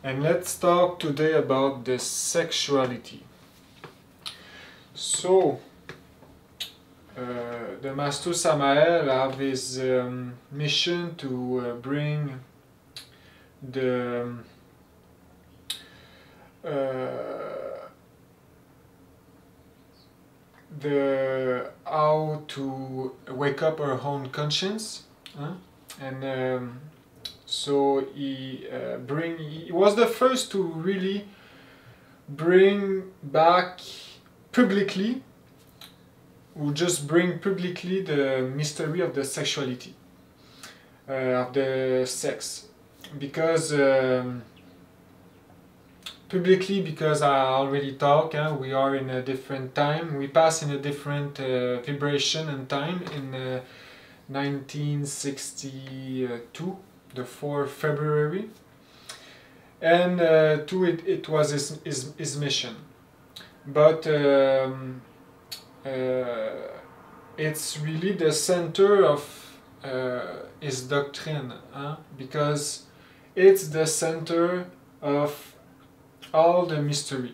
and let's talk today about the sexuality. So, the Master Samael have his mission to bring the how to wake up our own conscience, and so he was the first to really bring back publicly, who just bring publicly the mystery of the sexuality, of the sex, because publicly, because I already talked, we are in a different time, we pass in a different vibration and time in 1962, the 4th February, and it was his mission. But it's really the center of his doctrine, because it's the center of all the mystery.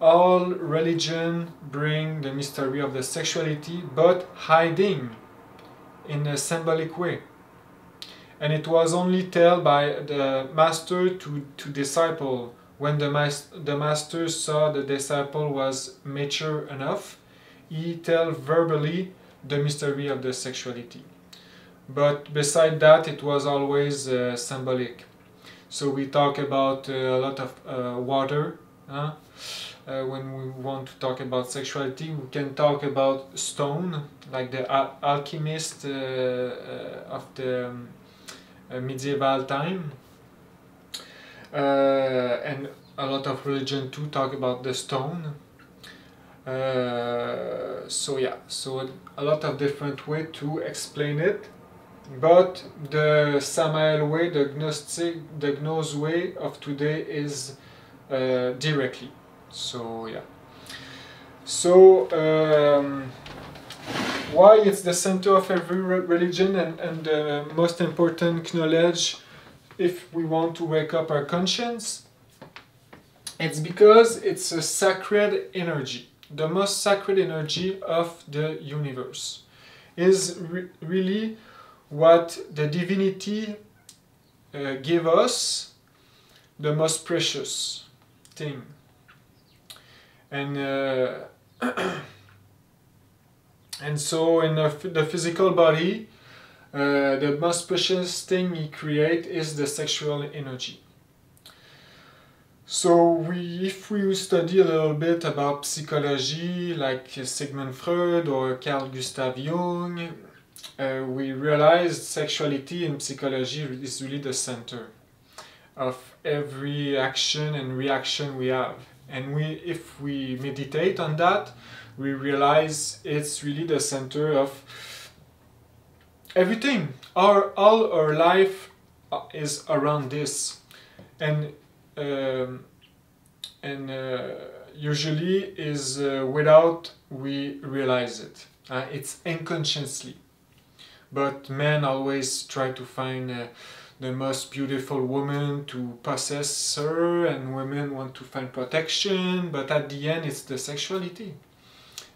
All religion bring the mystery of the sexuality, but hiding in a symbolic way. And it was only told by the master to disciple. When the master saw the disciple was mature enough, he tell verbally the mystery of the sexuality. But beside that, it was always symbolic. So we talk about a lot of water. When we want to talk about sexuality, we can talk about stone, like the alchemist of the medieval time. And a lot of religion too talk about the stone. So a lot of different way to explain it. But the Samael way, the Gnosis way of today is directly. So why it's the center of every religion and the most important knowledge if we want to wake up our conscience? It's because it's a sacred energy. The most sacred energy of the universe is really what the divinity gave us, the most precious thing. And and so in the physical body, the most precious thing he creates is the sexual energy. So if we study a little bit about psychology, like Sigmund Freud or Carl Gustav Jung, we realize sexuality in psychology is really the center of every action and reaction we have. And if we meditate on that, we realize it's really the center of everything. All our life is around this, and usually is without we realize it. It's unconsciously. But men always try to find the most beautiful woman to possess her, and women want to find protection, but at the end it's the sexuality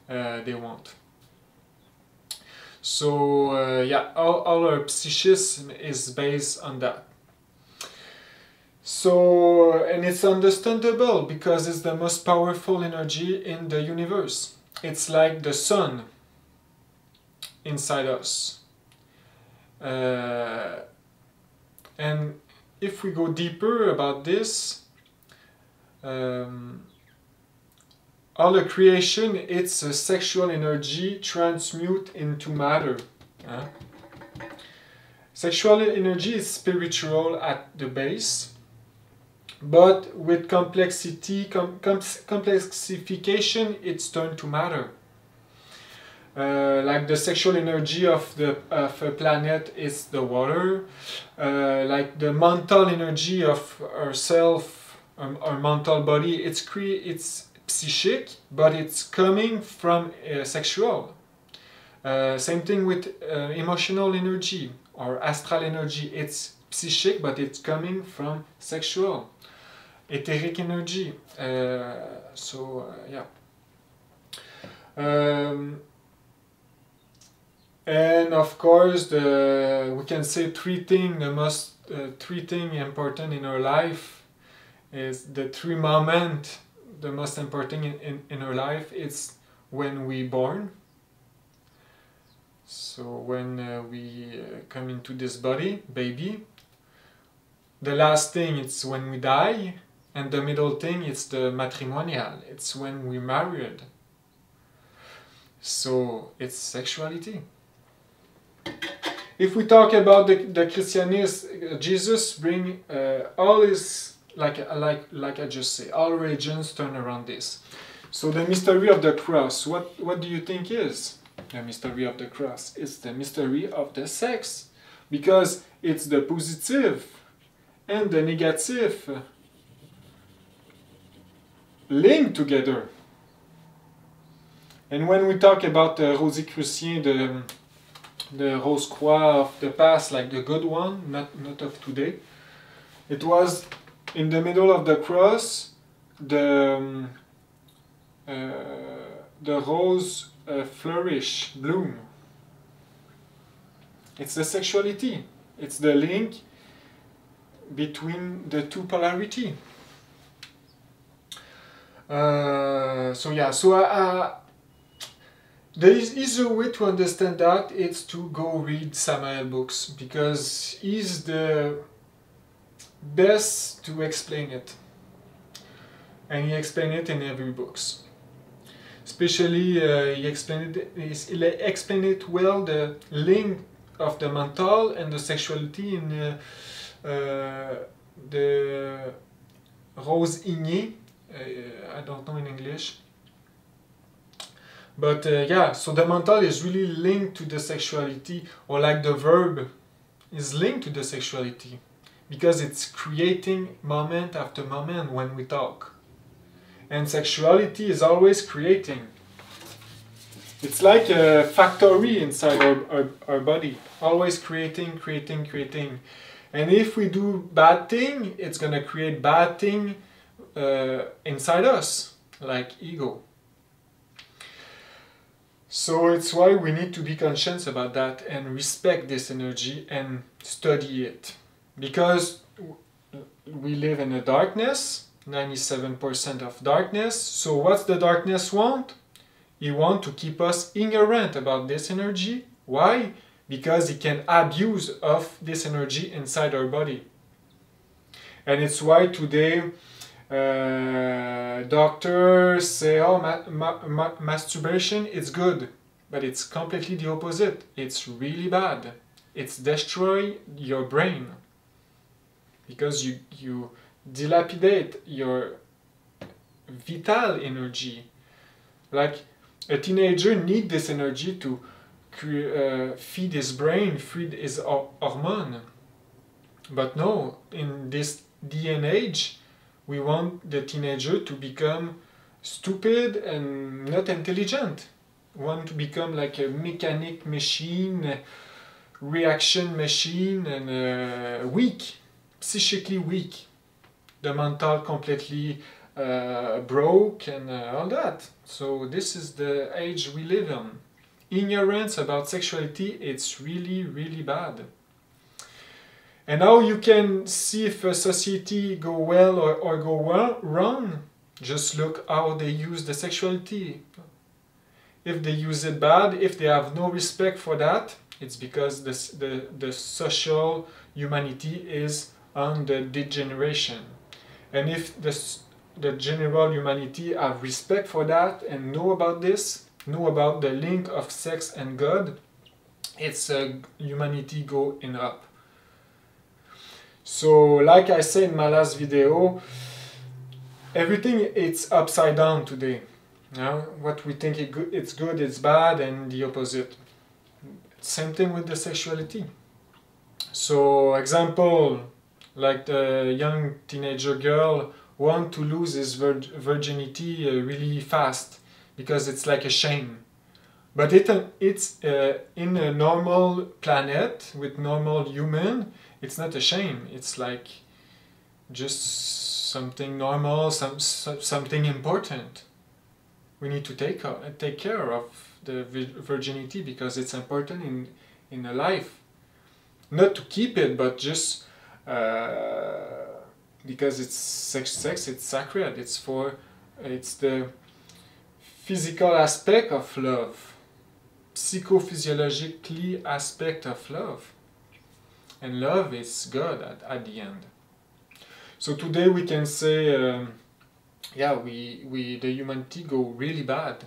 they want. So all our psychism is based on that. So, and it's understandable because it's the most powerful energy in the universe. It's like the sun inside us. And if we go deeper about this, all the creation, it's a sexual energy transmute into matter. Sexual energy is spiritual at the base, but with complexification, it's turned to matter. Like the sexual energy of a planet is the water, like the mental energy of ourself, our mental body, it's psychic, but it's coming from sexual. Same thing with emotional energy or astral energy, it's psychic, but it's coming from sexual, etheric energy. Yeah. And of course, we can say three things important in our life is the 3 moments. The most important in our life is when we born. So when we come into this body, baby. The last thing is when we die, and the middle thing is the matrimonial. It's when we married. So it's sexuality. If we talk about the Christianism, Jesus bring all his, like I just say, all religions turn around this. So the mystery of the cross, what do you think is the mystery of the cross? It's the mystery of the sex, because it's the positive and the negative linked together. And when we talk about the Rosicrucian, the Rose Croix of the past, like the good one, not of today, it was in the middle of the cross, the rose flourish, bloom. It's the sexuality. It's the link between the two polarity. The easier way to understand that is to go read Samael books, because he's the best to explain it, and he explained it in every books. Especially he explained it well, the link of the mental and the sexuality in the Rose Ignée. I don't know in English. But yeah, so the mental is really linked to the sexuality, or like the verb is linked to the sexuality, because it's creating moment after moment when we talk. And sexuality is always creating. It's like a factory inside our body, always creating. And if we do bad thing, it's gonna create bad thing inside us, like ego. So it's why we need to be conscious about that and respect this energy and study it. Because we live in a darkness, 97% of darkness. So what's the darkness want? He wants to keep us ignorant about this energy. Why? Because he can abuse of this energy inside our body. And it's why today doctors say, oh, masturbation is good, but it's completely the opposite. It's really bad. It's destroy your brain, because you dilapidate your vital energy. Like a teenager needs this energy to feed his brain, feed his hormone. But no, in this day and age, we want the teenager to become stupid and not intelligent. We want to become like a mechanic machine, reaction machine, and weak, psychically weak. The mental completely broke and all that. So this is the age we live in. Ignorance about sexuality, it's really, really bad. And how you can see if a society go well or go wrong, just look how they use the sexuality. If they use it bad, if they have no respect for that, it's because the social humanity is on the degeneration. And if the general humanity have respect for that and know about this, know about the link of sex and God, it's humanity going up. So, like I said in my last video, everything it's upside down today. What we think it's good, it's bad, and the opposite. Same thing with the sexuality. So, example, like the young teenager girl want to lose his virginity really fast, because it's like a shame. But it's in a normal planet with normal human, it's not a shame. It's like just something normal, something important. We need to take care of the virginity because it's important in a life. Not to keep it, but just because it's sex, it's sacred. It's the physical aspect of love, psychophysiologically aspect of love, and love is God at the end. So today we can say, yeah, the humanity go really bad,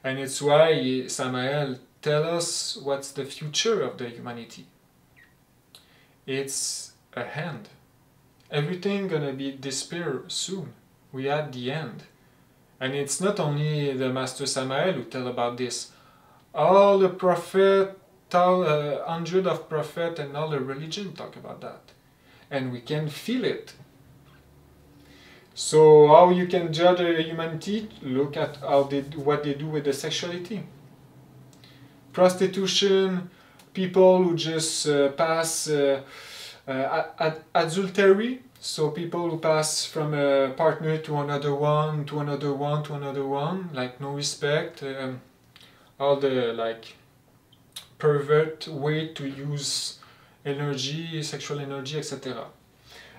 and it's why Samael tell us what's the future of the humanity. It's a hand. Everything gonna be disappear soon. We at the end, and it's not only the Master Samael who tell about this. All the prophet, hundred of prophets, and all the religion talk about that, and we can feel it. So how you can judge humanity? Look at what they do with the sexuality. Prostitution, people who just pass adultery, so people who pass from a partner to another one, to another one, to another one, like no respect, all the like pervert way to use energy, sexual energy, etc.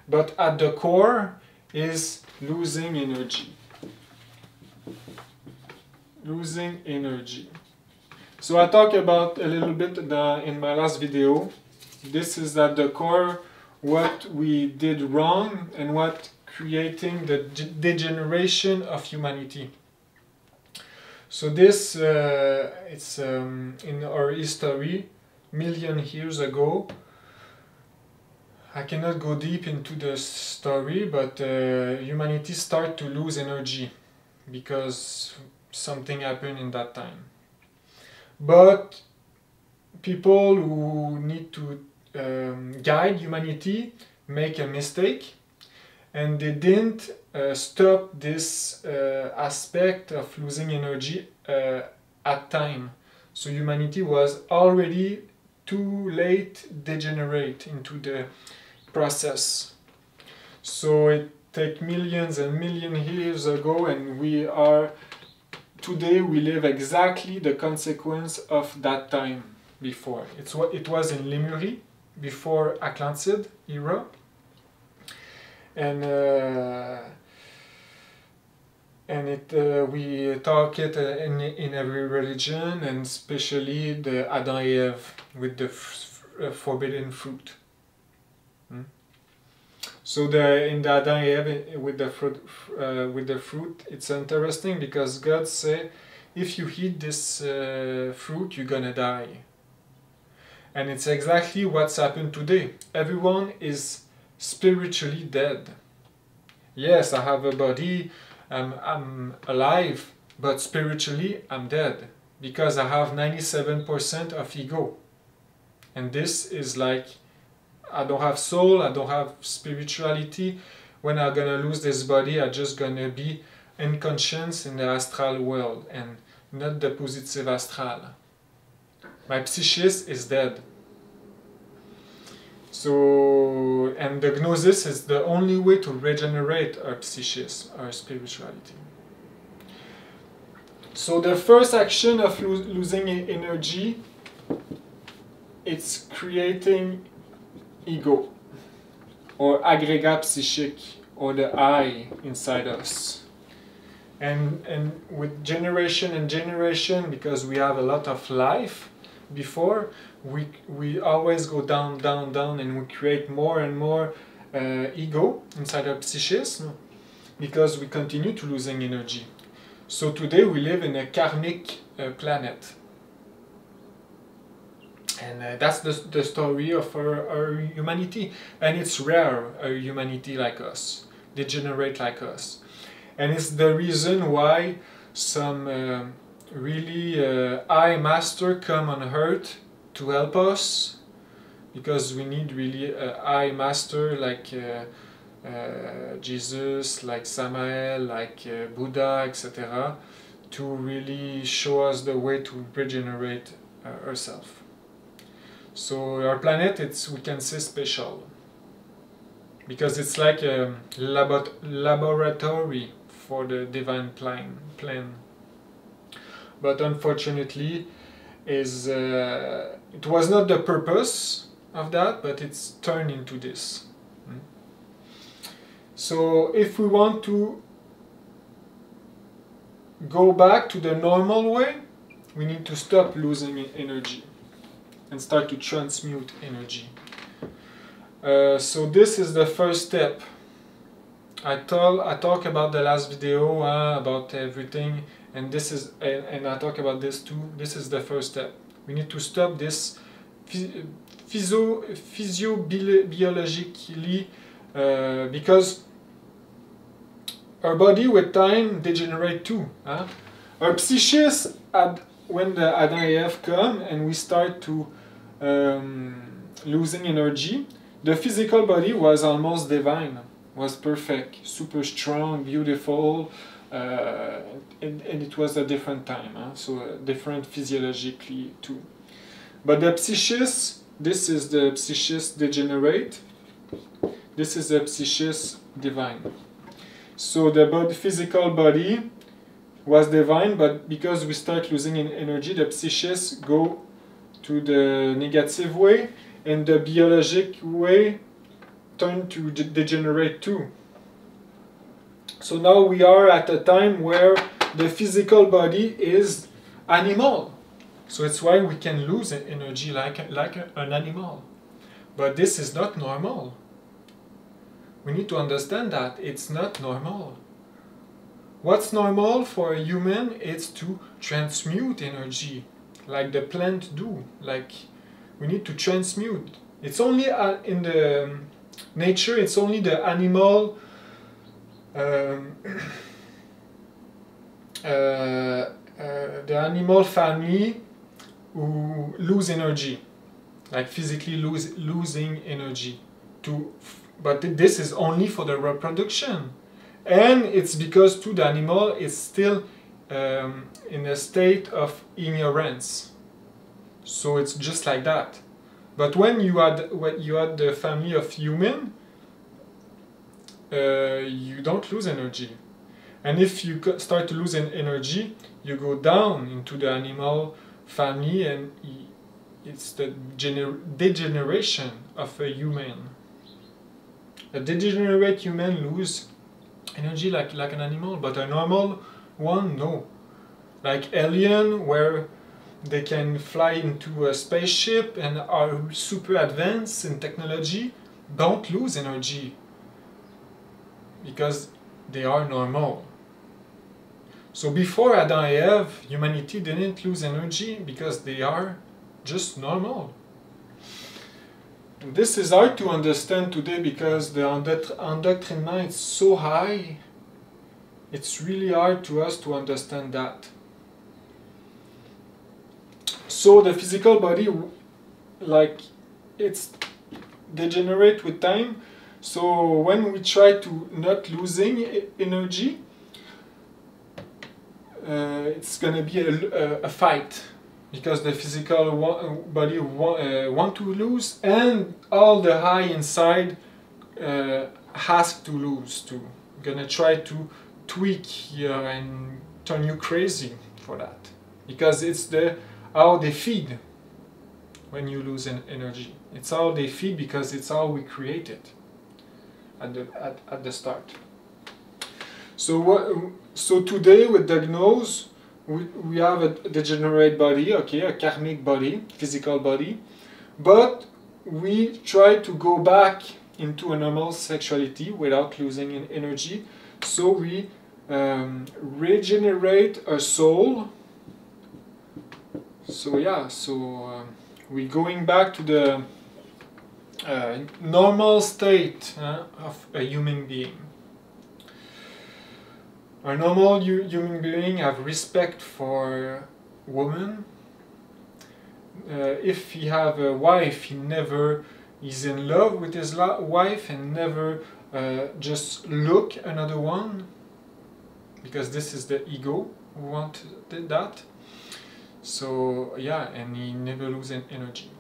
But at the core is losing energy. Losing energy. So I talked about a little bit in my last video. This is at the core what we did wrong and what creating the degeneration of humanity. So this it's in our history, million years ago. I cannot go deep into the story, but humanity start to lose energy because something happened in that time. But people who need to guide humanity make a mistake, and they didn't stop this aspect of losing energy at time. So humanity was already too late degenerate into the process. So it took millions and millions years ago, and today we live exactly the consequence of that time before. It was in Lemuria, before Atlantid era, and we talk it in every religion, and especially the Adam and Eve with the forbidden fruit. So in the Adam and Eve with the fruit, it's interesting because God say, if you eat this fruit, you're gonna die. And it's exactly what's happened today. Everyone is spiritually dead. Yes, I have a body, I'm alive, but spiritually I'm dead because I have 97% of ego. And this is like, I don't have soul, I don't have spirituality. When I'm gonna lose this body, I'm just gonna be unconscious in the astral world and not the positive astral. My psychis is dead. So, and the Gnosis is the only way to regenerate our psychis, our spirituality. So the first action of losing energy, it's creating ego, or aggregate psychic, or the I inside us. And with generation and generation, because we have a lot of life before, we always go down, down, down, and we create more and more ego inside our psychism, because we continue to losing energy. So today we live in a karmic planet. And that's the story of our humanity. And it's rare, a humanity like us, degenerate like us. And it's the reason why some really high master come on earth to help us, because we need really a high master like Jesus, like Samael, like Buddha, etc., to really show us the way to regenerate ourselves. So our planet, we can say special, because it's like a laboratory for the divine plan. But unfortunately, it was not the purpose of that, but it's turned into this. So if we want to go back to the normal way, we need to stop losing energy and start to transmute energy. So this is the first step. I talk about the last video about everything, and this is and I talk about this too. This is the first step. We need to stop this physiobiologically because our body with time degenerate too. Our psyches, when the Adam and Eve come and we start to losing energy, the physical body was almost divine, was perfect, super strong, beautiful, and it was a different time, so different physiologically too. But the psyches, this is the psyches degenerate, this is the psyches divine. So the physical body was divine, but because we start losing energy, the psyches go to the negative way, and the biologic way turn to degenerate too. So now we are at a time where the physical body is animal. So it's why we can lose energy like an animal. But this is not normal. We need to understand that it's not normal. What's normal for a human is to transmute energy, like the plant do. Like we need to transmute. It's only in the nature. It's only the animal. The animal family who lose energy, like physically losing energy but this is only for the reproduction, and it's because to the animal is still in a state of ignorance, so it's just like that. But when you add the family of human, you don't lose energy, and if you start to lose energy, you go down into the animal family, and it's the degeneration of a human. A degenerate human lose energy like an animal, but a normal one, no. Like alien, where they can fly into a spaceship and are super advanced in technology, don't lose energy because they are normal. So before Adam and Eve, humanity didn't lose energy because they are just normal. This is hard to understand today because the endoctrinement is so high. It's really hard to us to understand that. So the physical body, like, it's degenerate with time. So when we try to not losing energy, it's gonna be a fight. Because the physical body want to lose, and all the high inside has to lose too. Gonna try to tweak here and turn you crazy for that. Because it's how they feed when you lose energy. It's how they feed because it's how we created at the start. So today with the Gnosis, we have a degenerate body, okay, a karmic body, physical body, but we try to go back into a normal sexuality without losing energy. So we regenerate our soul. So yeah, we're going back to the normal state of a human being. A normal human being have respect for women. If he have a wife, he's in love with his wife and never just look another one, because this is the ego who wanted that. So yeah, and he never loses energy.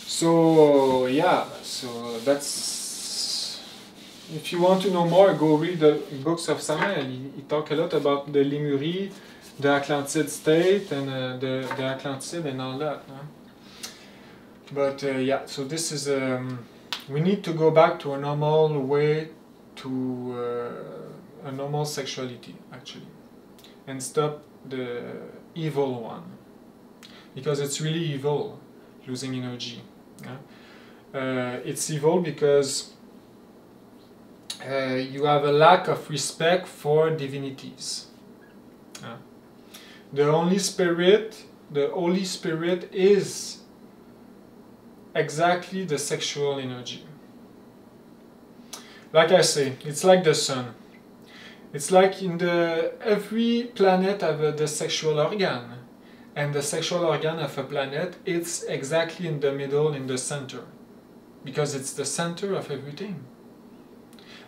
So yeah, so that's, if you want to know more, go read the books of Samael. He talk a lot about the Lemurie, the Atlantid state, and the Atlantid and all that. Huh? But yeah, so this is we need to go back to a normal way, to a normal sexuality actually, and stop the evil one, because it's really evil, losing energy. Yeah? It's evil because you have a lack of respect for divinities. The Holy Spirit is exactly the sexual energy. Like I say, it's like the sun. It's like every planet have the sexual organ, and the sexual organ of a planet, it's exactly in the middle, in the center, because it's the center of everything.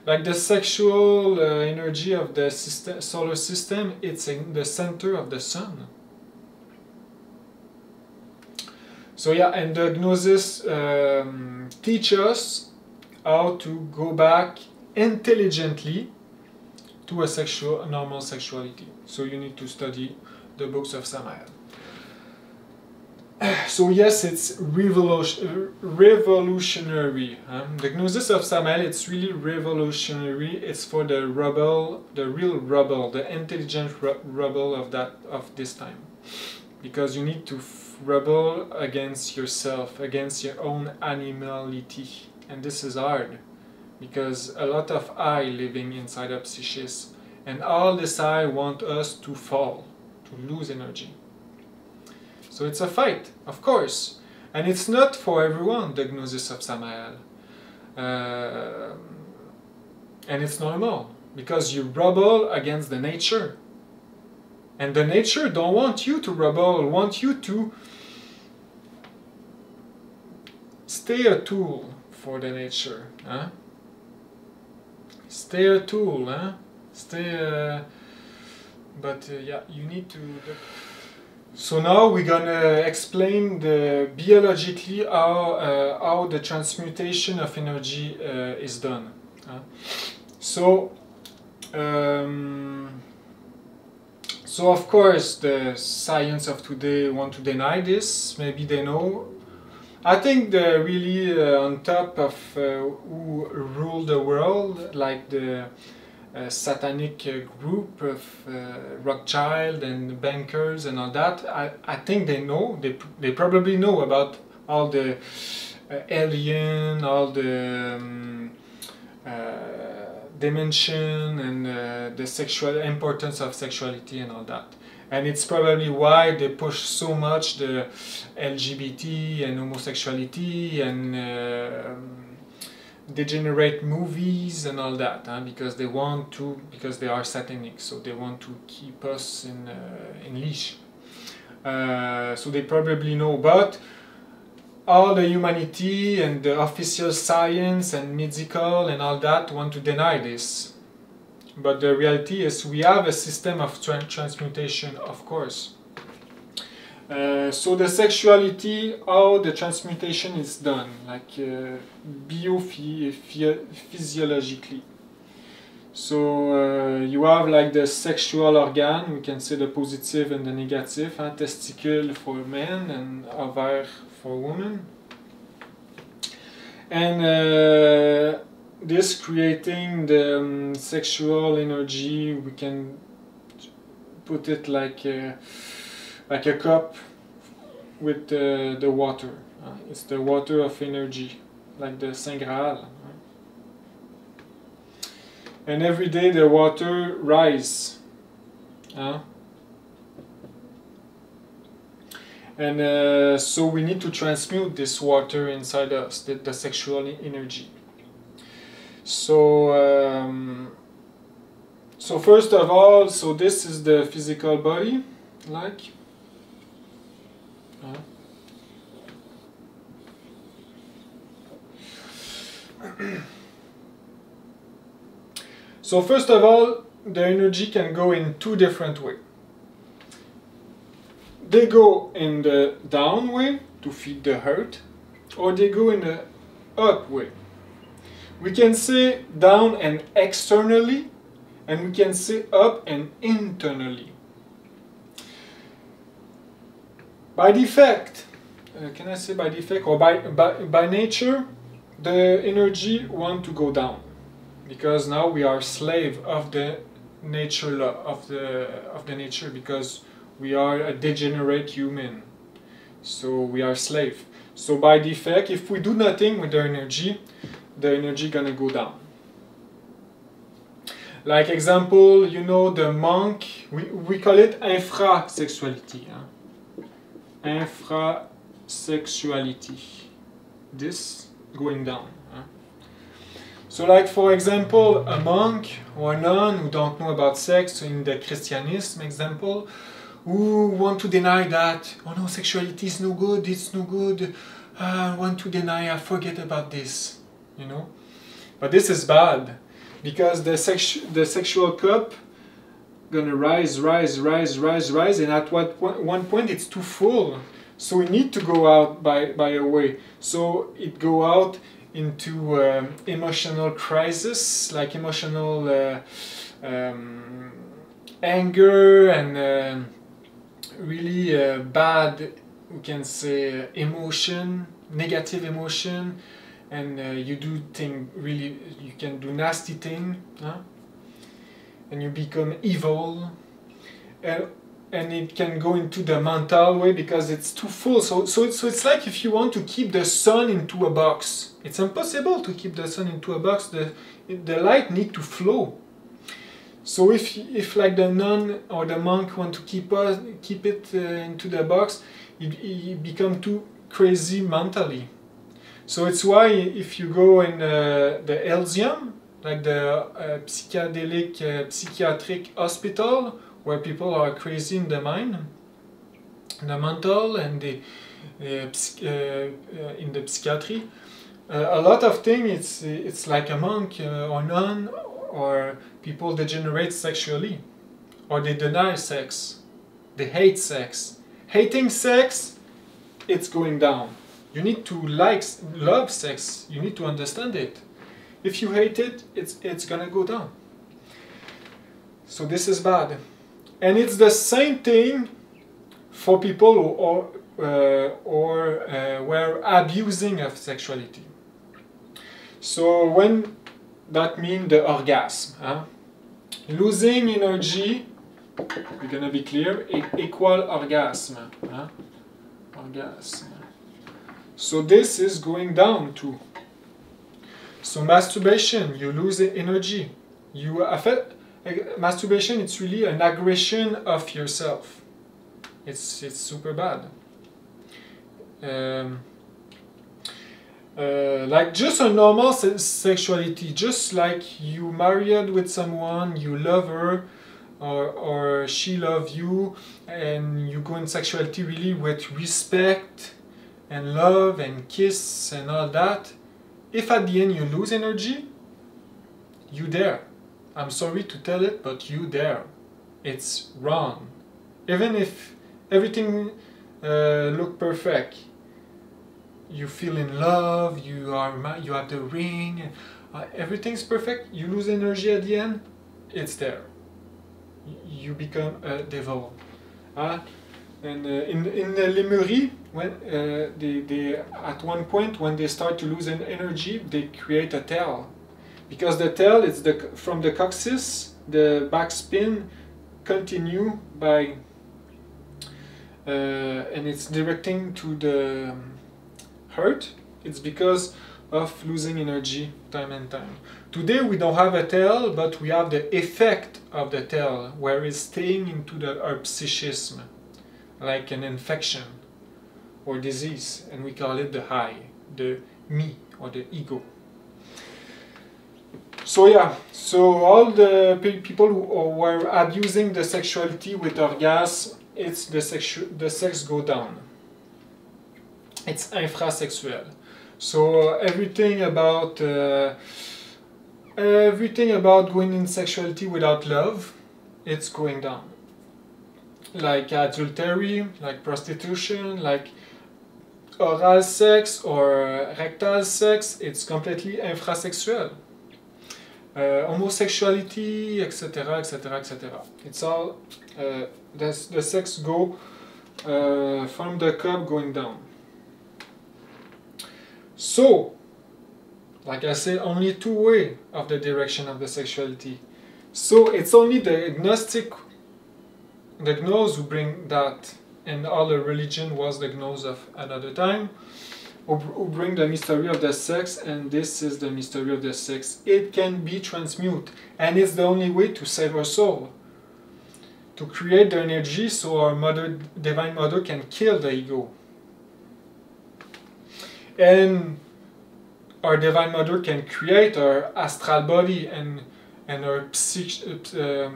Like the sexual energy of the solar system, it's in the center of the sun. So yeah, and the Gnosis teach us how to go back intelligently to a normal sexuality. So you need to study the books of Samael. So yes, it's revolutionary. The Gnosis of Samael, it's really revolutionary. It's for the rebel, the real rebel, the intelligent rebel of this time, because you need to rebel against yourself, against your own animality, and this is hard, because a lot of I living inside of psyches, and all this I want us to fall, to lose energy. So it's a fight, of course, and it's not for everyone, the Gnosis of Samael, and it's normal, because you rebel against the nature, and the nature don't want you to rebel, want you to stay a tool for the nature, huh? Stay a tool, huh? Stay, yeah, you need to. So now we're gonna explain biologically how the transmutation of energy is done. So of course the science of today want to deny this. Maybe they know. I think they're really on top of who rule the world, like the satanic group of Rothschild and bankers and all that. I think they know, they probably know about all the alien, all the dimension and the sexual importance of sexuality and all that. And it's probably why they push so much the LGBT and homosexuality and degenerate movies and all that, because they want to, because they are satanic, so they want to keep us in leash. So they probably know, but all the humanity and the official science and medical and all that want to deny this. But the reality is we have a system of transmutation, of course. So the sexuality, how the transmutation is done, like biophysiologically. So you have like the sexual organ, we can say the positive and the negative, testicle for men and ovaire for women. And this creating the sexual energy, we can put it like a cup with the water. It's the water of energy, like the Saint Graal. And every day the water rise. And so we need to transmute this water inside us, the sexual energy. So, so first of all, so this is the physical body, like. So first of all, the energy can go in two different ways. they go in the down way to feed the heart, or they go in the up way. We can say down and externally, and we can say up and internally. By defect, can I say by defect or by nature, the energy want to go down, because now we are slave of the nature law of the nature, because we are a degenerate human, so we are slave. So by defect, if we do nothing with the energy gonna go down. Like example, you know, the monk, we call it infrasexuality. Infrasexuality. This going down. So like for example, a monk or a nun who don't know about sex, in the Christianism example, who want to deny that, oh no, sexuality is no good, it's no good, I want to deny, I forget about this, you know. But this is bad, because the sexual cup gonna rise, and at one point it's too full, so we need to go out by a way. So it go out into emotional crisis, like emotional anger and really bad, we can say, emotion, negative emotion, and you do thing really, you can do nasty thing, and you become evil, and it can go into the mental way because it's too full. So it's like if you want to keep the sun into a box, it's impossible to keep the sun into a box. The light need to flow. So if like the nun or the monk want to keep it into the box, it become too crazy mentally. So it's why if you go in the Elysium, like the psychiatric hospital, where people are crazy in the mind, the mental, and in the psychiatry, a lot of things, it's like a monk or nun, or people degenerate sexually, or they deny sex, they hate sex. Hating sex, it's going down. You need to love sex, you need to understand it. If you hate it, it's gonna go down. So this is bad. And it's the same thing for people who were abusing of sexuality. So when that means the orgasm, losing energy, we're gonna be clear, equal orgasm. Orgasm. So this is going down too. So masturbation, you lose energy. Masturbation, it's really an aggression of yourself. It's super bad. Like just a normal sexuality, just like you married with someone, you love her, or she loves you, and you go in sexuality really with respect and love and kiss and all that. If at the end you lose energy, you there. I'm sorry to tell it, but you there. It's wrong. Even if everything look perfect, you feel in love, you have the ring, everything's perfect, you lose energy at the end, it's there. You become a devil. And in the Lemurie, when they at one point when they start to lose energy, they create a tail, because the tail is from the coccyx, the backspin continue by and it's directing to the heart. It's because of losing energy time and time. Today we don't have a tail, but we have the effect of the tail, where it's staying into our psychism, like an infection or disease, and we call it the I, the me, or the ego. So yeah, so all the people who were abusing the sexuality with orgasm, it's the sex go down. It's infrasexual. So everything about going in sexuality without love, it's going down. like adultery, like prostitution, like oral sex or rectal sex, it's completely infrasexual. Homosexuality, etc., etc., etc. It's all the sex go from the cup going down. So, like I said, only two ways of the direction of the sexuality. So it's only the Gnostic, the Gnosis who bring that, and all the religion was the Gnosis of another time, who bring the mystery of the sex, and this is the mystery of the sex. It can be transmute, and it's the only way to save our soul. To create the energy so our mother, Divine Mother, can kill the ego. And our Divine Mother can create our astral body and our spiritual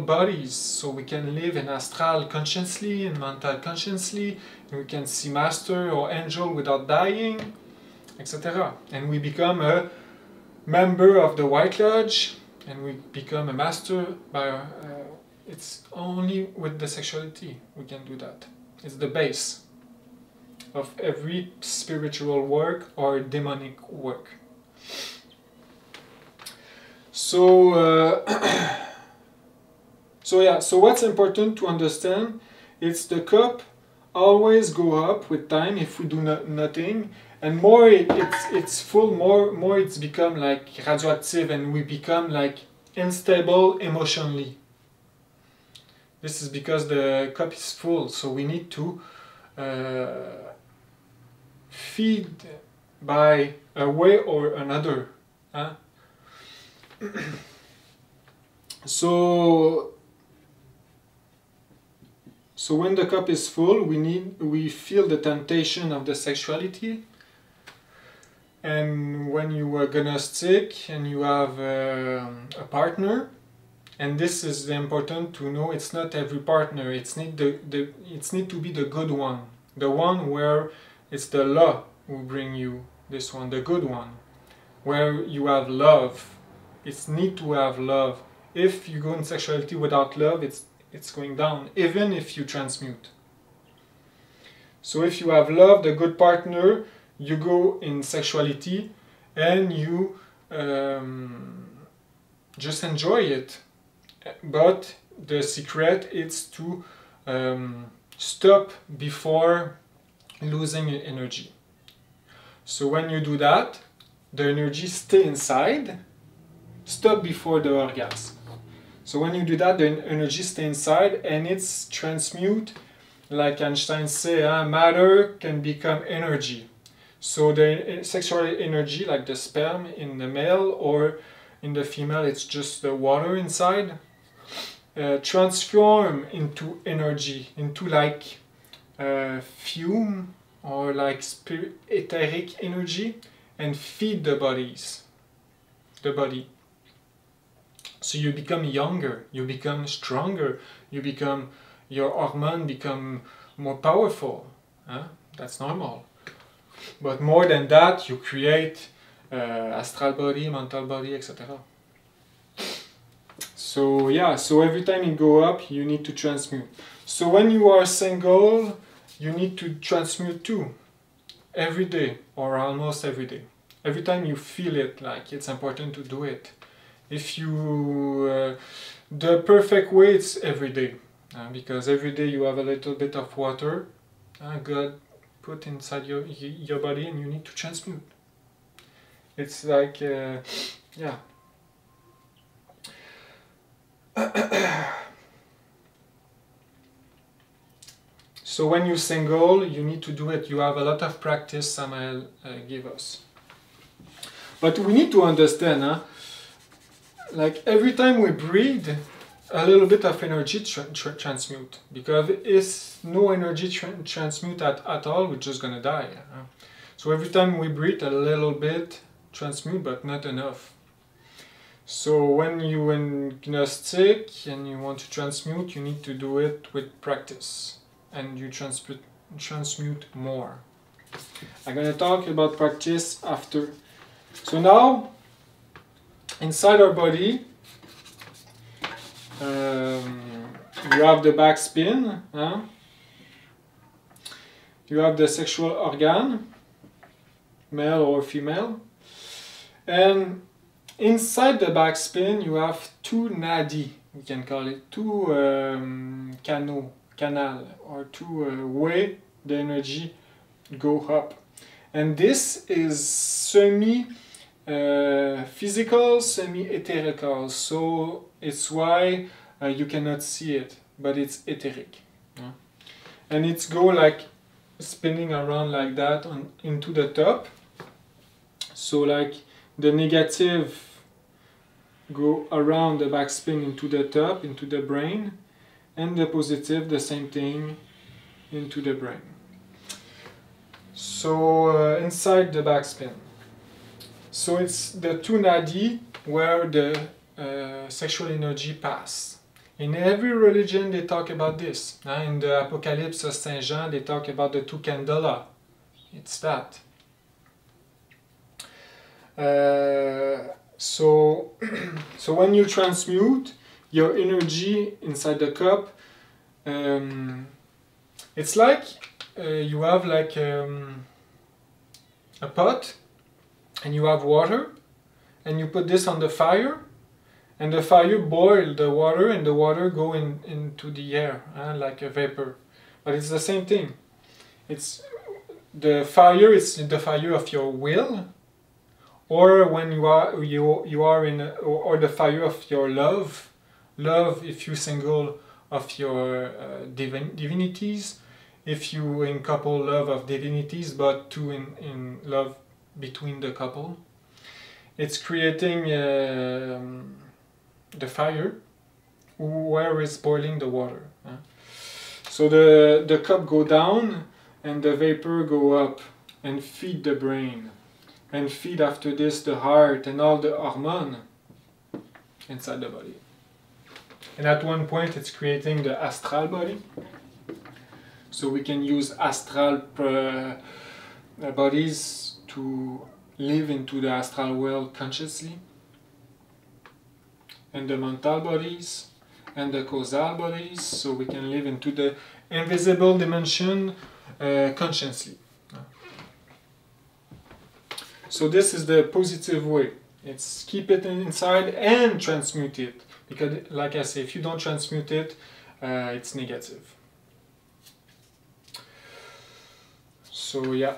bodies, so we can live in astral consciously and mental consciously, and we can see master or angel without dying, etc. And we become a member of the White Lodge, and we become a master by it's only with the sexuality we can do that. It's the base of every spiritual work or demonic work. So, so what's important to understand? It's the cup always go up with time if we do nothing, and more it's full, more it's become like radioactive, and we become like unstable emotionally. This is because the cup is full, so we need to feed by a way or another. Huh? So when the cup is full, we feel the temptation of the sexuality. And when you are Gnostic and you have a partner, and this is important to know, it's not every partner. It's need to be the good one, the one where it's the law who bring you this one, the good one, where you have love. It's need to have love. If you go in sexuality without love, it's going down, even if you transmute. So if you have love, the good partner, you go in sexuality and you just enjoy it. But the secret is to stop before losing energy. So when you do that, the energy stay inside. Stop before the orgasm. So when you do that, the energy stay inside, and it's transmute, like Einstein say, matter can become energy. So the sexual energy, like the sperm in the male or in the female, it's just the water inside, transform into energy, into like fume or like etheric energy, and feed the body. So you become younger, you become stronger, your hormone become more powerful. That's normal. But more than that, you create astral body, mental body, etc. So yeah, so every time you go up, you need to transmute. So when you are single, you need to transmute too. Every day, or almost every day. Every time you feel it, like it's important to do it. If you, the perfect way, it's every day, because every day you have a little bit of water, God put inside your body, and you need to transmute. It's like, yeah. So when you're single, you need to do it. You have a lot of practice, Samael give us. But we need to understand, like every time we breathe, a little bit of energy transmute. Because if no energy transmute at all, we're just gonna die. So every time we breathe, a little bit transmute, but not enough. So when you're in Gnostic and you want to transmute, you need to do it with practice. And you transmute more. I'm gonna talk about practice after. So now, inside our body, you have the backspin, huh? You have the sexual organ, male or female, and inside the backspin you have two nadi, we can call it, two canal, or two way the energy go up. And this is semi physical, semi etherical, so it's why you cannot see it, but it's etheric. Yeah? And it's go like spinning around like that into the top. So like the negative go around the backspin into the top, into the brain, and the positive, the same thing, into the brain. So inside the backspin. So it's the two nadi where the sexual energy pass. In every religion they talk about this. In the Apocalypse of Saint Jean they talk about the two candela. It's that. So when you transmute your energy inside the cup, it's like you have like a pot and you have water and you put this on the fire and the fire boil the water and the water go into the air like a vapor. But it's the same thing. It's the fire is the fire of your will, or when you are in or the fire of your love if you single, of your divinities, if you in couple love of divinities, but two in love between the couple. It's creating the fire where is boiling the water. So the cup go down and the vapor go up and feed the brain and feed after this the heart and all the hormone inside the body. And at one point it's creating the astral body. So we can use astral bodies to live into the astral world consciously, and the mental bodies and the causal bodies, so we can live into the invisible dimension consciously. So this is the positive way. It's keep it inside and transmute it, because like I say, if you don't transmute it, it's negative. So yeah.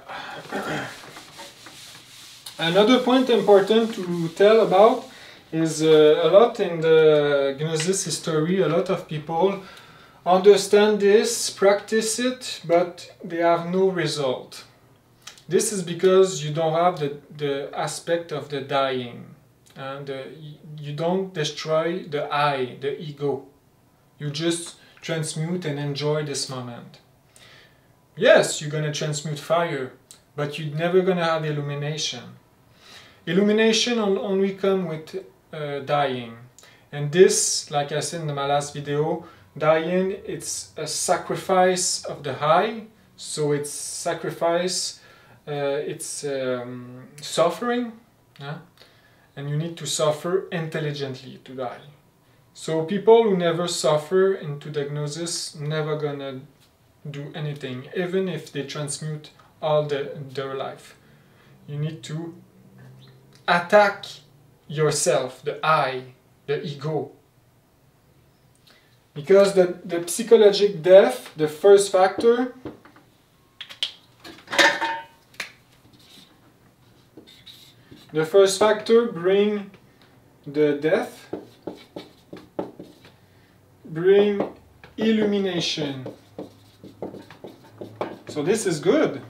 Another point important to tell about is a lot in the Gnosis history, a lot of people understand this, practice it, but they have no result. This is because you don't have the aspect of the dying, and you don't destroy the I, the ego. You just transmute and enjoy this moment. Yes, you're gonna transmute fire, but you're never gonna have illumination. Illumination only come with dying. And this, like I said in my last video, dying, it's a sacrifice of the I, so it's sacrifice, it's suffering, and you need to suffer intelligently to die. So people who never suffer into the Gnosis never gonna do anything, even if they transmute all their life. You need to attack yourself, the I, the ego. Because the psychological death, the first factor, bring the death, bring illumination. So this is good,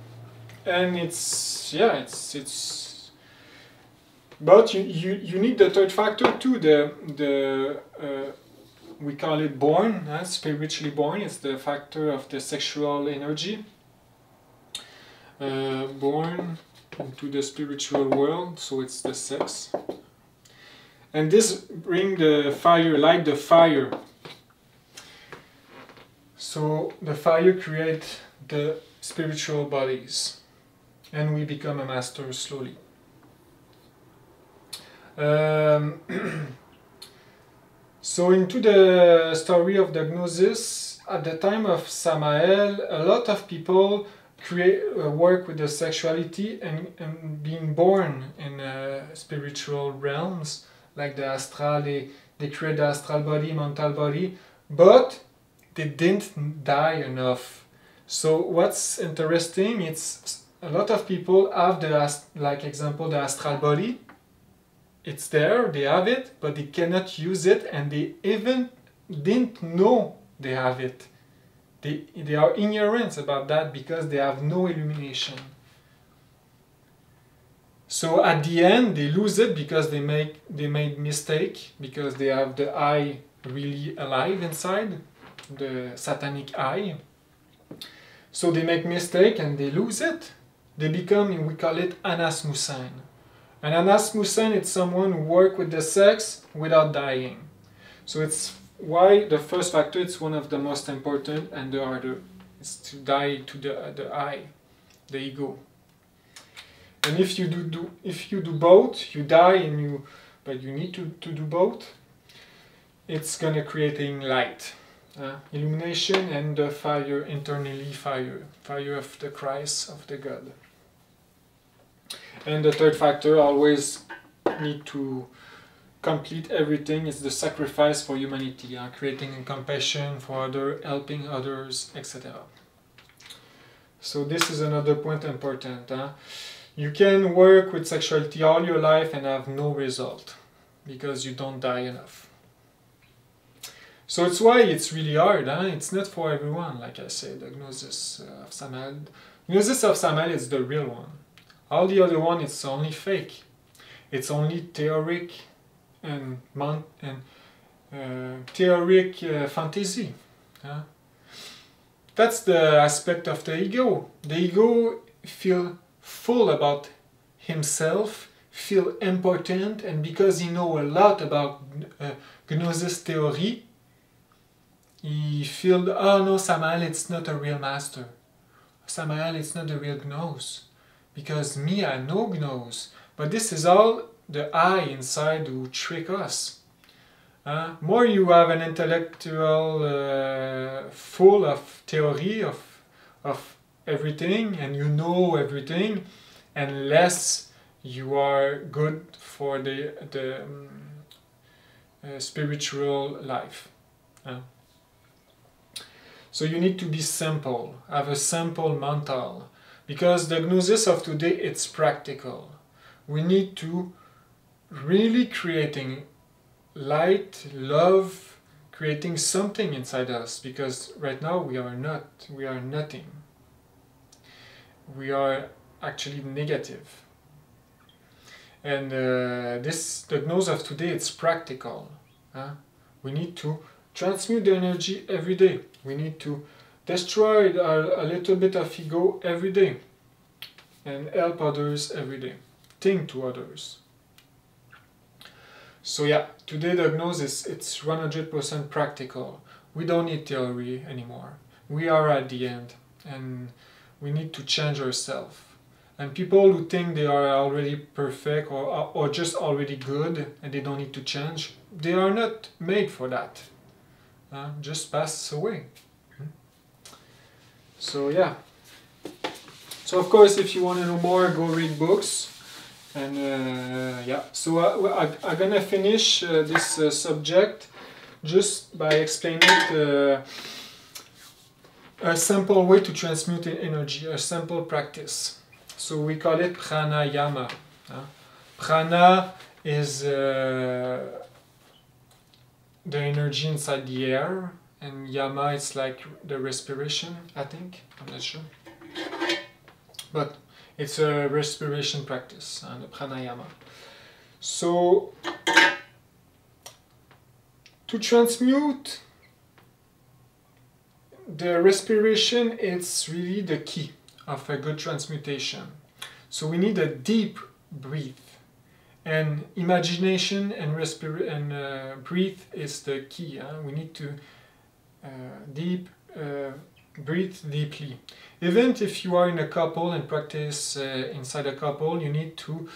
and it's, yeah, it's but you need the third factor too, the we call it born, spiritually born. It's the factor of the sexual energy, born into the spiritual world, so it's the sex. And this bring the fire, like the fire. So the fire creates the spiritual bodies, and we become a master slowly. So into the story of the Gnosis, at the time of Samael, a lot of people work with the sexuality and being born in spiritual realms, like the astral, they create the astral body, mental body, but they didn't die enough. So what's interesting, it's a lot of people have like example, the astral body. It's there, they have it, but they cannot use it, and they even didn't know they have it. They are ignorant about that because they have no illumination. So at the end, they lose it because they made mistake, because they have the eye really alive inside, the satanic eye. So they make mistake and they lose it. They become, we call it anasmusan. An anasmusan is someone who works with the sex without dying. So it's why the first factor, it's one of the most important, and the other is to die to the I, the ego. And if you do both, you die, but you need to do both. It's gonna creating light, illumination, and the fire internally, fire of the Christ, of the God. And the third factor, always need to complete everything, is the sacrifice for humanity, creating compassion for others, helping others, etc. So this is another point important. You can work with sexuality all your life and have no result because you don't die enough. So it's why it's really hard. It's not for everyone, like I said, the Gnosis of Samael. Gnosis of Samael is the real one. All the other one, it's only fake. It's only theoric and theoric fantasy. That's the aspect of the ego. The ego feel full about himself, feel important, and because he know a lot about Gnosis theory, he feel, oh no, Samael, it's not a real master. Samael, it's not a real Gnos. Because me, I know Gnos. But this is all the I inside who trick us. More you have an intellectual full of theory, of everything, and you know everything, and less you are good for the spiritual life. So you need to be simple, have a simple mental. Because the Gnosis of today, it's practical. We need to really creating light, love, creating something inside us. Because right now we are nothing. We are actually negative. And the Gnosis of today, it's practical. We need to transmute the energy every day. We need to destroy a little bit of ego every day and help others every day. Think to others. So yeah, today the Gnosis, it's 100% practical. We don't need theory anymore. We are at the end and we need to change ourselves. And people who think they are already perfect or just already good and they don't need to change, they are not made for that. Just pass away. So yeah. So of course, if you want to know more, go read books. And yeah. So I'm gonna finish this subject just by explaining a simple way to transmute energy, a simple practice. So we call it Pranayama. Prana is the energy inside the air, and Yama is like the respiration, I think. I'm not sure. But it's a respiration practice, and a Pranayama. So to transmute, the respiration is really the key of a good transmutation. So we need a deep breath, and imagination and breathe is the key. We need to breathe deeply. Even if you are in a couple and practice inside a couple, you need to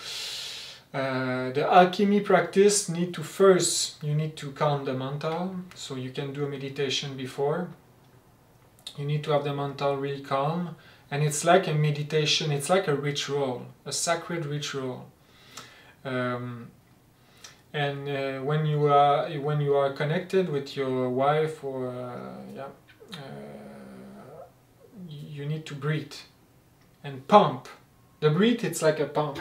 The alchemy practice need to first, you need to calm the mental, so you can do a meditation before. You need to have the mental really calm, and it's like a meditation, it's like a ritual, a sacred ritual. When you are connected with your wife or you need to breathe and pump. The breath, it's like a pump.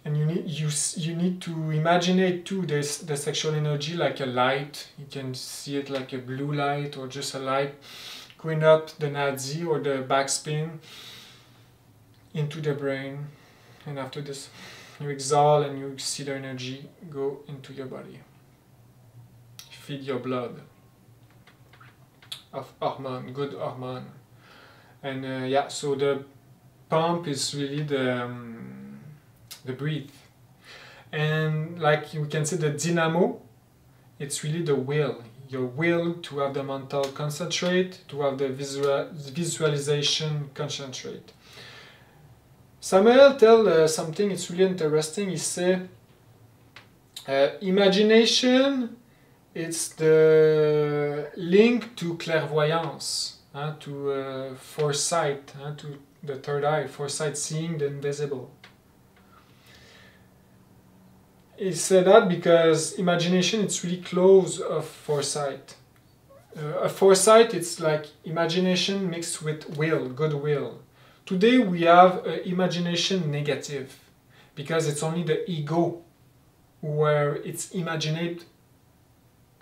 And you need to imagine it too, the sexual energy like a light. You can see it like a blue light or just a light going up the nadi or the backspin into the brain. And after this, you exhale and you see the energy go into your body. Feed your blood of hormone, good hormone. And yeah, so the pump is really the breath. And like you can see the dynamo, it's really the will. Your will to have the mental concentrate, to have the visualization concentrate. Samuel tells something, it's really interesting. He said, imagination, it's the link to clairvoyance, to foresight, to the third eye, foresight, seeing the invisible. He said that because imagination, it's really close of foresight. A foresight, it's like imagination mixed with will, goodwill. Today we have imagination negative because it's only the ego where it's imagined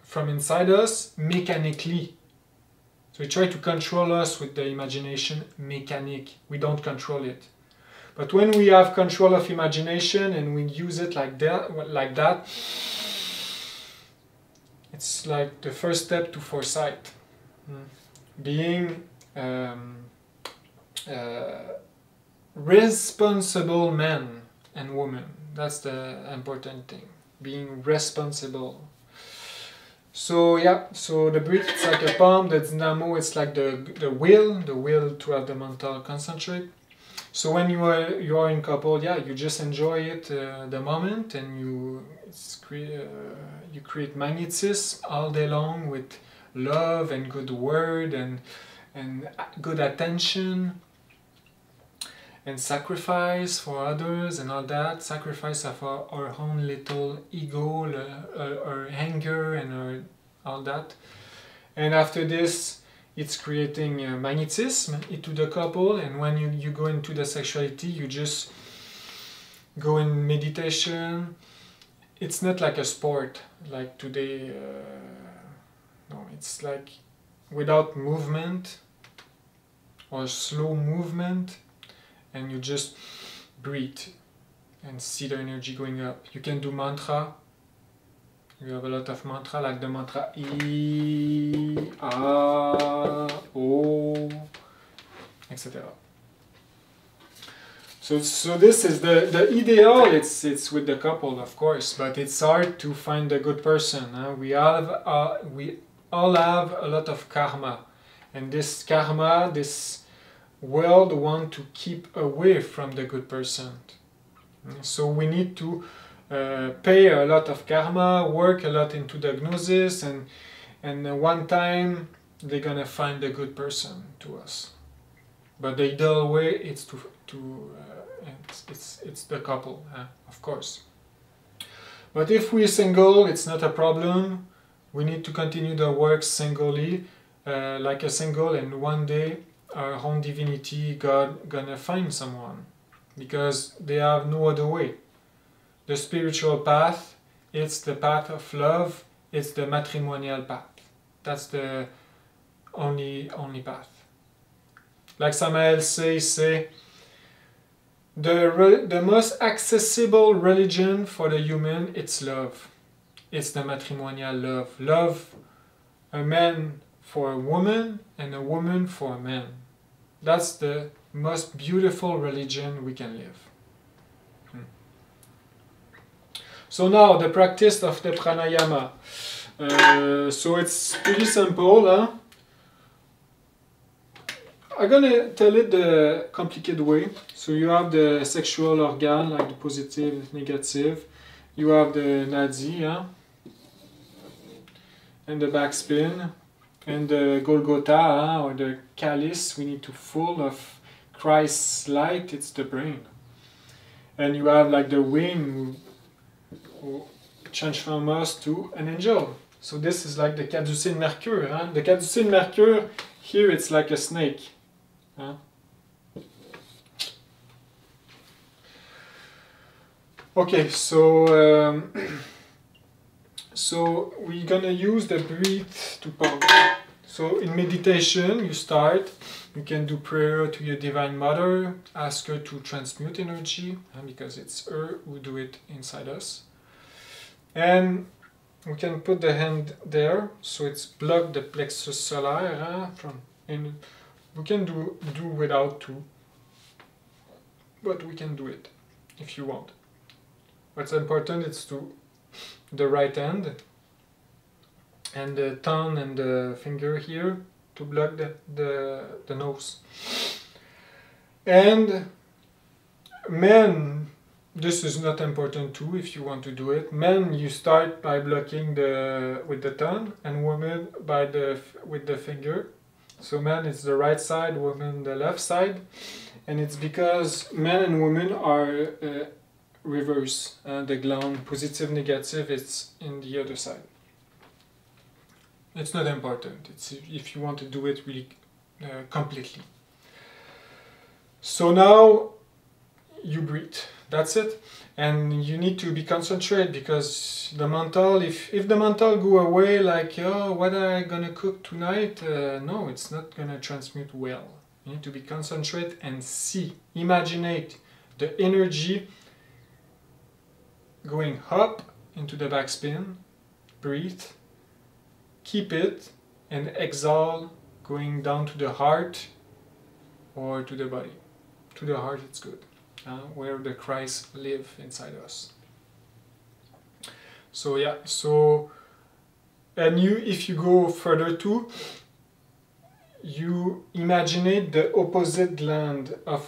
from inside us mechanically. So we try to control us with the imagination mechanic. We don't control it. But when we have control of imagination and we use it like that, it's like the first step to foresight. Being responsible men and women. That's the important thing. Being responsible. So yeah, so the breath, it's like a pump. The dynamo, it's like the will to have the mental concentrate. So when you are in couple, yeah, you just enjoy it the moment, and you create magnetism all day long with love and good word and good attention. And sacrifice for others and all that, sacrifice of our own little ego, our anger and all that. And after this, it's creating magnetism into the couple, and when you go into the sexuality, you just go in meditation. It's not like a sport, like today, no, it's like without movement or slow movement. And you just breathe and see the energy going up. You can do mantra. You have a lot of mantra, like the mantra I, A, O, etc. So this is the ideal. It's with the couple, of course, but it's hard to find a good person. We all have a lot of karma, and this karma, this world want to keep away from the good person. So we need to pay a lot of karma, work a lot into the Gnosis, and one time they're gonna find a good person to us. But the ideal way is it's the couple, of course. But if we're single, it's not a problem. We need to continue the work singly, like a single, and one day our own divinity, God, gonna find someone, because they have no other way. The spiritual path, it's the path of love, it's the matrimonial path. That's the only path. Like Samael say the most accessible religion for the human, it's love. It's the matrimonial love. Love a man for a woman and a woman for a man. That's the most beautiful religion we can live. So now the practice of the pranayama. So it's pretty simple. I'm gonna tell it the complicated way. So you have the sexual organ, like the positive, negative. You have the nadi, huh? And the backspin, and the Golgotha, huh? Or the chalice. We need to full of Christ's light. It's the brain. And you have like the wing, who transform us to an angel. So this is like the caducine mercure. Huh? The caducine mercure here, it's like a snake. Huh? Okay, so so we're gonna use the breath to pump. So in meditation, you start. You can do prayer to your Divine Mother, ask her to transmute energy, because it's her who do it inside us. And we can put the hand there, so it's block the plexus solar from. And we can do without two, but we can do it if you want. What's important is to the right hand and the thumb and the finger here to block the nose. And men, this is not important too if you want to do it. Men, you start by blocking with the thumb, and women with the finger. So men it's the right side, women the left side, and it's because men and women are reverse. The gland positive negative, it's in the other side. It's not important. It's if you want to do it really completely. So now you breathe. That's it. And you need to be concentrated, because the mental, if the mental go away like, oh, what am I gonna cook tonight? No, it's not gonna transmute well. You need to be concentrated and see, imaginate the energy going up into the backspin, breathe, keep it, and exhale, going down to the heart or to the body. To the heart it's good, where the Christ live inside us. So yeah, so, and if you go further too, you imagine the opposite gland of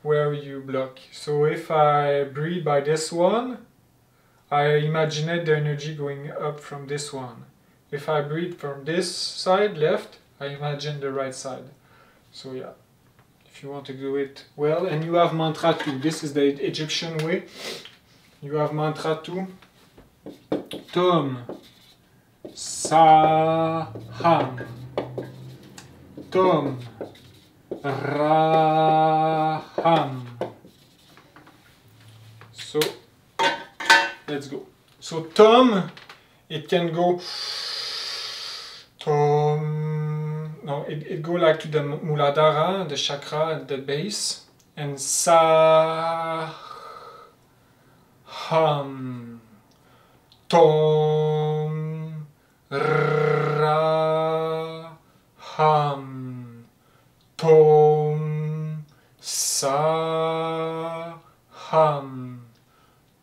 where you block. So if I breathe by this one, I imagine the energy going up from this one. If I breathe from this side, left, I imagine the right side. So yeah, if you want to do it well, and you have mantra too. This is the Egyptian way. You have mantra too. Tom, Saham, Tom, Raham. So let's go. So Tom, it can go Tom. No, it go like to the Muladhara, the chakra at the base, and Saham, Tom, Raham, Tom, Saham,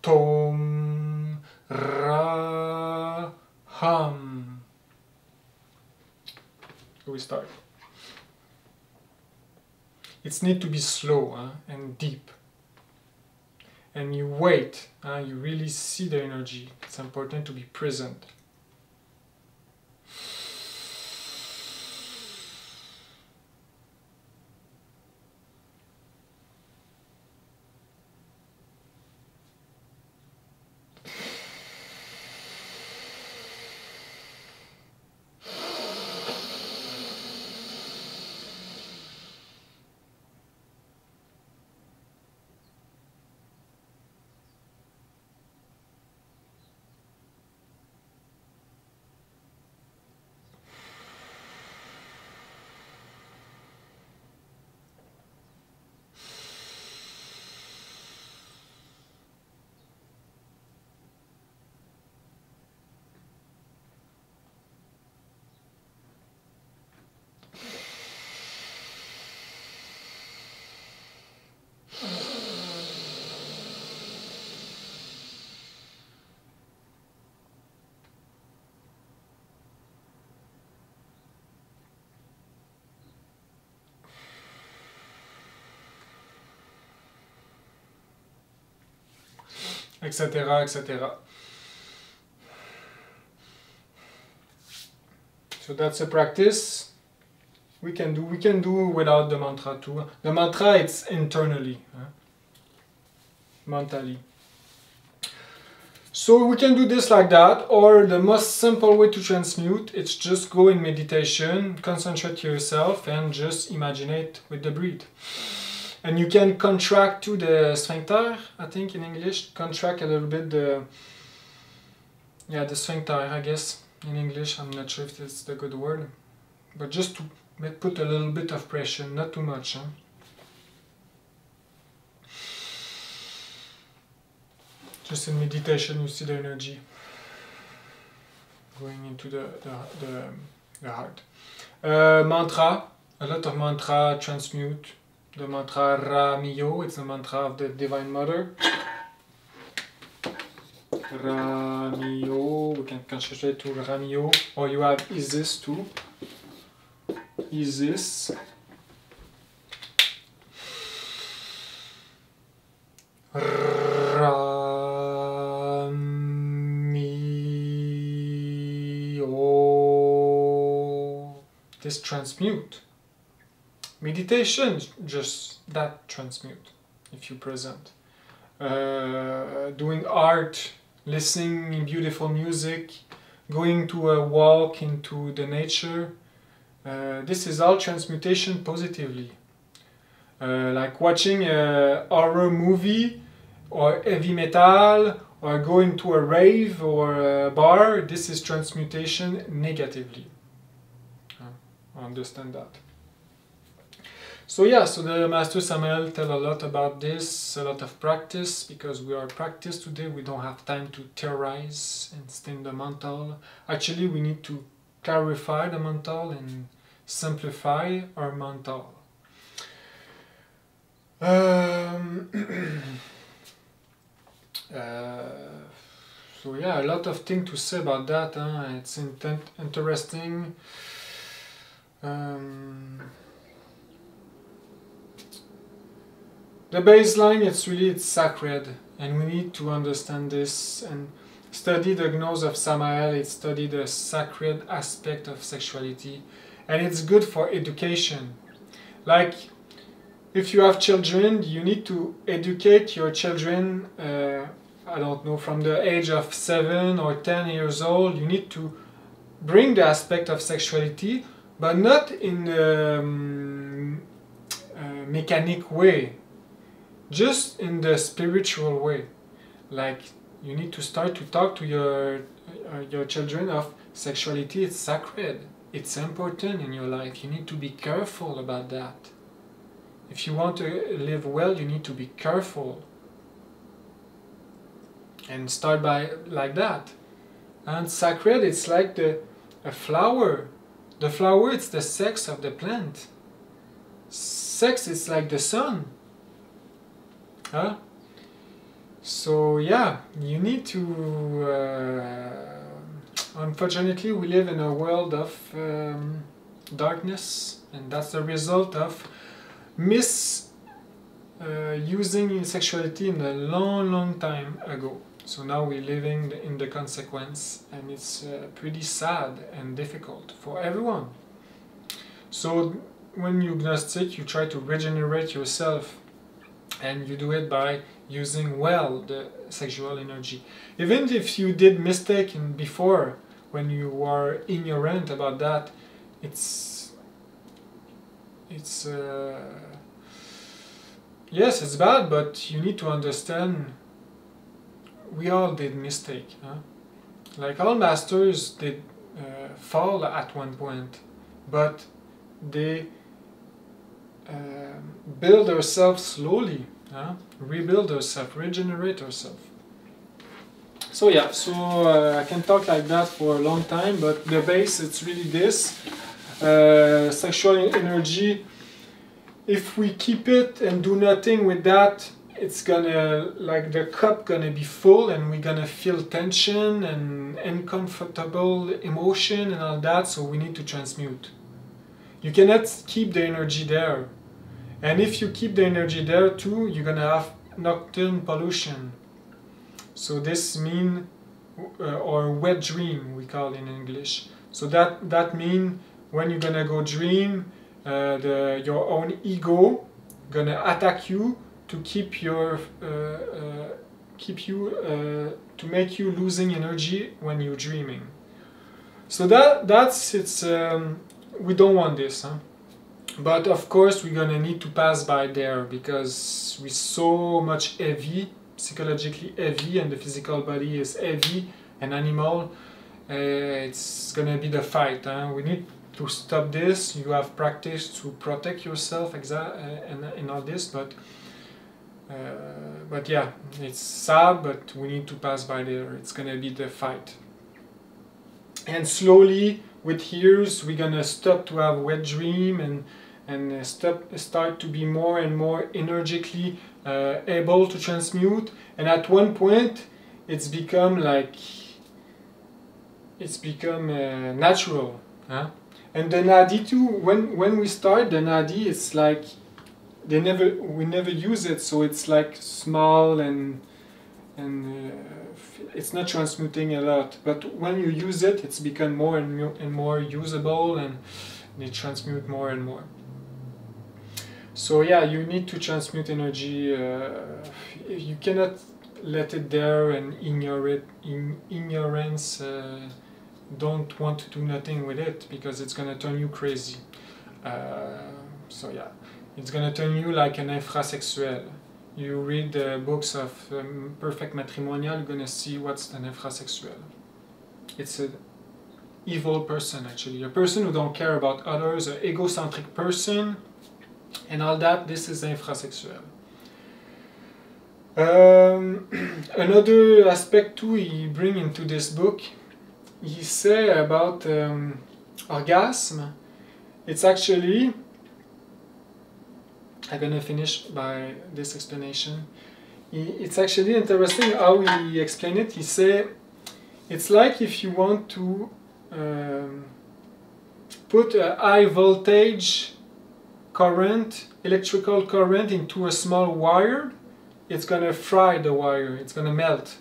Tom, Raham. We start. It's need to be slow and deep. And you wait, you really see the energy. It's important to be present. etc., etc. So that's a practice we can do without the mantra too. The mantra, it's internally, mentally. So we can do this like that, or the most simple way to transmute, it's just go in meditation, concentrate yourself, and just imaginate with the breath. And you can contract to the sphincter, I think in English, contract a little bit the sphincter, I guess, in English. I'm not sure if it's the good word, but just to put a little bit of pressure, not too much. Just in meditation, you see the energy going into the heart. Mantra, a lot of mantra, transmute. The mantra Ra-Mio, it's the mantra of the Divine Mother. Ra-Mio, we can concentrate to Ra-Mio, or you have Isis too. Isis. This transmute. Meditation, just that transmute, if you present. Doing art, listening in beautiful music, going to a walk into the nature. This is all transmutation positively. Like watching a horror movie or heavy metal or going to a rave or a bar, this is transmutation negatively. Understand that. So yeah, so the Master Samael tell a lot about this, a lot of practice, because we are practice today, we don't have time to theorize and stay in the mental. Actually, we need to clarify the mental and simplify our mental. So yeah, a lot of things to say about that. It's interesting. The baseline, it's sacred, and we need to understand this and study the Gnosis of Samael. It's study the sacred aspect of sexuality, and it's good for education. Like, if you have children, you need to educate your children, I don't know, from the age of 7 or 10 years old. You need to bring the aspect of sexuality, but not in a mechanic way, just in the spiritual way. Like, you need to start to talk to your children of sexuality. It's sacred, it's important in your life. You need to be careful about that. If you want to live well, you need to be careful. And start by like that. And sacred, it's like a flower. The flower, it's the sex of the plant. Sex is like the sun. So yeah, you need to... unfortunately, we live in a world of darkness, and that's the result of using sexuality in a long time ago. So now we're living in the consequence, and it's pretty sad and difficult for everyone. So when you're Gnostic, you try to regenerate yourself, and you do it by using well the sexual energy. Even if you did mistake before, when you were ignorant about that, yes, it's bad, but you need to understand we all did mistake. Like all masters did fall at one point, but they build ourselves slowly, rebuild ourselves, regenerate ourselves. So yeah, so I can talk like that for a long time, but the base, it's really this. Sexual energy, if we keep it and do nothing with that, it's gonna, like the cup gonna be full, and we're gonna feel tension and uncomfortable emotion and all that, so we need to transmute. You cannot keep the energy there. And if you keep the energy there too, you're gonna have nocturnal pollution. So this mean or wet dream we call in English. So that mean when you're gonna go dream, your own ego gonna attack you to keep your to make you losing energy when you're dreaming. So we don't want this, huh? But of course we're gonna need to pass by there because we're so much heavy, psychologically heavy, and the physical body is heavy and animal. It's gonna be the fight, huh? We need to stop this. You have practice to protect yourself and all this, but yeah, it's sad, but we need to pass by there. It's gonna be the fight. And slowly, with years, we're gonna stop to have wet dream and start to be more and more energetically able to transmute. And at one point, it's become natural. Huh? And the nadi too. When we start the nadi, it's like we never use it, so it's like small and it's not transmuting a lot. But when you use it, it's become more and more usable, and they transmute more and more. So yeah, you need to transmute energy. You cannot let it there and ignore it in ignorance. Don't want to do nothing with it because it's gonna turn you crazy. So yeah, it's gonna turn you like an infrasexuel. You read the books of Perfect Matrimonial, you're gonna see what's an infrasexuel. It's an evil person, actually, a person who don't care about others, an egocentric person, and all that. This is infrasexuel. Another aspect too he bring into this book, he say about orgasm. It's actually, I'm gonna finish by this explanation. It's actually interesting how he explained it. He say it's like if you want to put a high voltage current, electrical current, into a small wire. It's gonna fry the wire. It's gonna melt.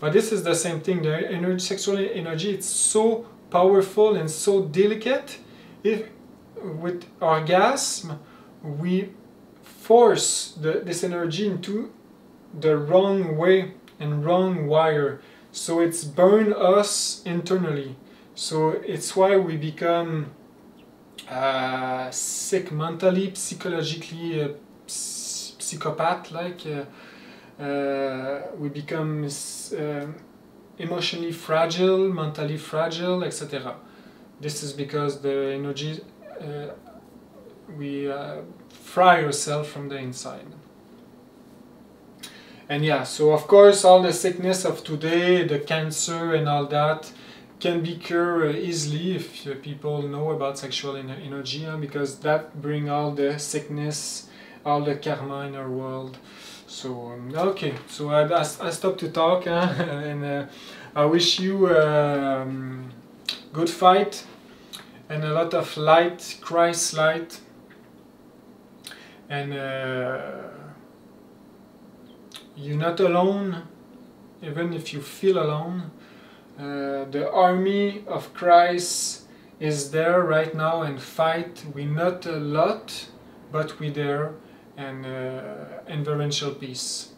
But this is the same thing. The energy, sexual energy, it's so powerful and so delicate. If with orgasm we force this energy into the wrong way and wrong wire, so it's burn us internally. So it's why we become sick mentally, psychologically, psychopath like. We become emotionally fragile, mentally fragile, etc. This is because the energy, we fry ourselves from the inside. And yeah, so of course all the sickness of today, the cancer and all that, can be cured easily if people know about sexual energy, because that brings all the sickness, all the karma in our world. So okay, so I stop to talk, and I wish you good fight and a lot of light, Christ light, and you're not alone, even if you feel alone. The army of Christ is there right now and fight. We're not a lot, but we're there. And inferential peace.